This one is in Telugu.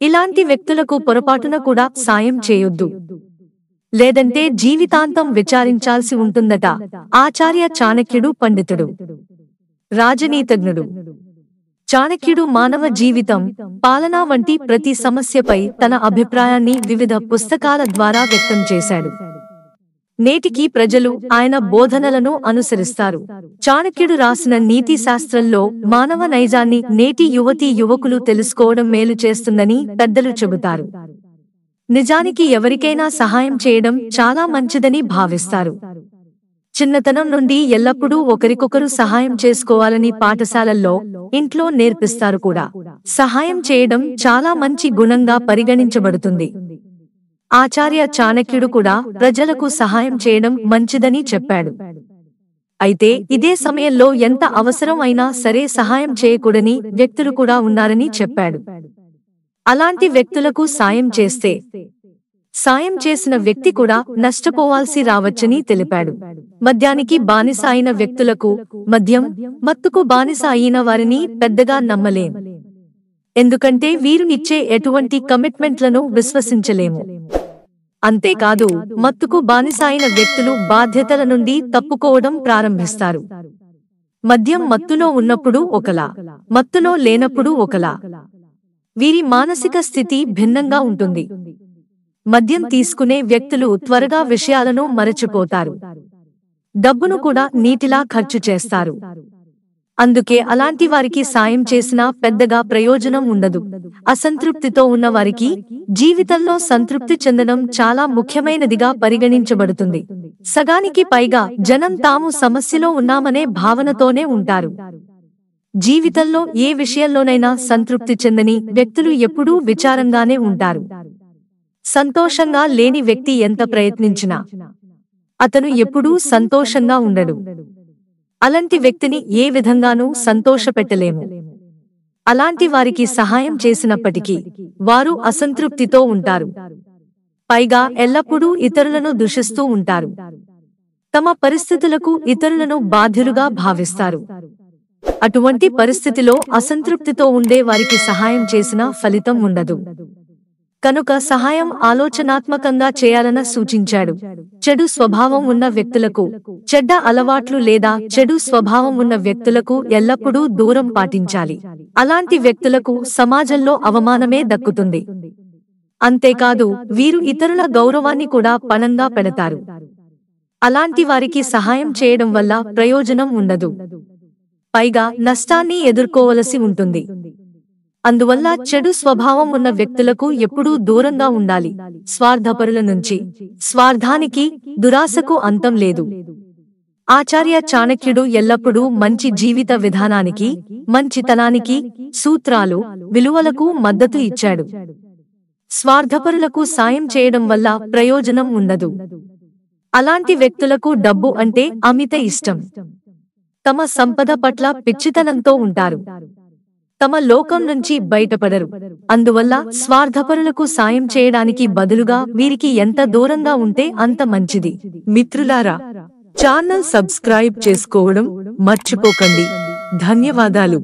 ఇలాంటి వ్యక్తులకు పొరపాటున కూడా సాయం చేయొద్దు. లేదంటే జీవితాంతం విచారించాల్సి ఉంటుందట. ఆచార్య చాణక్యుడు పండితుడు, రాజనీతిజ్ఞుడు. చాణక్యుడు మానవ జీవితం, పాలన వంటి ప్రతి సమస్యపై తన అభిప్రాయాన్ని వివిధ పుస్తకాల ద్వారా వ్యక్తం చేశాడు. నేటికీ ప్రజలు ఆయన బోధనలను అనుసరిస్తారు. చాణక్యుడు రాసిన నీతి శాస్త్రంలో మానవ నైజాన్ని నేటి యువతీ యువకులు తెలుసుకోవడం మేలు చేస్తుందని పెద్దలు చెబుతారు. నిజానికి ఎవరికైనా సహాయం చేయడం చాలా మంచిదని భావిస్తారు. చిన్నతనం నుండి ఎల్లప్పుడూ ఒకరికొకరు సహాయం చేసుకోవాలని పాఠశాలల్లో, ఇంట్లో నేర్పిస్తారు కూడా. సహాయం చేయడం చాలా మంచి గుణంగా పరిగణించబడుతుంది. ఆచార్య చాణక్యుడు కూడా ప్రజలకు సహాయం చేయడం మంచిదని చెప్పాడు. అయితే ఇదే సమయంలో ఎంత అవసరం అయినా సరే సహాయం చేయకూడని వ్యక్తులు కూడా ఉన్నారని చెప్పాడు. అలాంటి వ్యక్తులకు సాయం చేస్తే సాయం చేసిన వ్యక్తి కూడా నష్టపోవాల్సి రావచ్చని తెలిపాడు. మద్యానికి బానిస అయిన వ్యక్తులకు, మద్యం, మత్తుకు బానిస అయిన వారిని పెద్దగా నమ్మలేం. ఎందుకంటే వీరు ఇచ్చే ఎటువంటి కమిట్మెంట్లను విశ్వసించలేము. అంతేకాదు, మత్తుకు బానిస అయిన వ్యక్తులు బాధ్యతల నుండి తప్పుకోవడం ప్రారంభిస్తారు. మద్యం మత్తులో ఉన్నప్పుడు ఒకలా, మత్తులో లేనప్పుడు ఒకలా. వీరి మానసిక స్థితి భిన్నంగా ఉంటుంది. మద్యం తీసుకునే వ్యక్తులు త్వరగా విషయాలను మరచిపోతారు. డబ్బును కూడా నీటిలా ఖర్చు చేస్తారు. అందుకే అలాంటి వారికి సాయం చేసినా పెద్దగా ప్రయోజనం ఉండదు. అసంతృప్తితో ఉన్న వారికి జీవితంలో సంతృప్తి చెందడం చాలా ముఖ్యమైనదిగా పరిగణించబడుతుంది. సగానికి పైగా జనం తాము సమస్యలో ఉన్నామనే భావనతోనే ఉంటారు. జీవితంలో ఏ విషయంలోనైనా సంతృప్తి చెందని వ్యక్తులు ఎప్పుడూ విచారంగానే ఉంటారు. సంతోషంగా లేని వ్యక్తి ఎంత ప్రయత్నించినా అతను ఎప్పుడూ సంతోషంగా ఉండడు. అలాంటి వ్యక్తిని ఏ విధంగానూ సంతోషపెట్టలేము. అలాంటి వారికి సహాయం చేసినప్పటికీ వారు అసంతృప్తితో ఉంటారు. పైగా ఎల్లప్పుడూ ఇతరులను దూషిస్తూ ఉంటారు. తమ పరిస్థితులకు ఇతరులను బాధ్యులుగా భావిస్తారు. అటువంటి పరిస్థితిలో అసంతృప్తితో ఉండే వారికి సహాయం చేసినా ఫలితం ఉండదు. కనుక సహాయం ఆలోచనాత్మకంగా చేయాలని సూచించాడు. చెడు స్వభావం ఉన్న వ్యక్తులకు, చెడ్డ అలవాట్లు లేదా చెడు స్వభావం ఉన్న వ్యక్తులకు ఎల్లప్పుడూ దూరం పాటించాలి. అలాంటి వ్యక్తులకు సమాజంలో అవమానమే దక్కుతుంది. అంతేకాదు, వీరు ఇతరుల గౌరవాన్ని కూడా పణంగా పెడతారు. అలాంటి వారికి సహాయం చేయడం వల్ల ప్రయోజనం ఉండదు. పైగా నష్టాన్ని ఎదుర్కోవలసి ఉంటుంది. అందువల్ల చెడు స్వభావం ఉన్న వ్యక్తులకు ఎప్పుడూ దూరంగా ఉండాలి. స్వార్థపరుల నుంచి స్వార్థానికి, దురాశకు అంతం లేదు. ఆచార్య చాణక్యుడు ఎల్లప్పుడూ మంచి జీవిత విధానానికి, మంచితనానికి, సూత్రాలు, విలువలకు మద్దతు ఇచ్చాడు. స్వార్థపరులకు సాయం చేయడం వల్ల ప్రయోజనం ఉండదు. అలాంటి వ్యక్తులకు డబ్బు అంటే అమిత ఇష్టం. తమ సంపద పట్ల పిచ్చితనంతో ఉంటారు. తమ లోకం నుంచి బయటపడరు. అందువల్ల స్వార్థపరులకు సాయం చేయడానికి బదులుగా వీరికి ఎంత దూరంగా ఉంటే అంత మంచిది. మిత్రులారా, ఛానల్ సబ్స్క్రైబ్ చేసుకోవడం మర్చిపోకండి. ధన్యవాదాలు.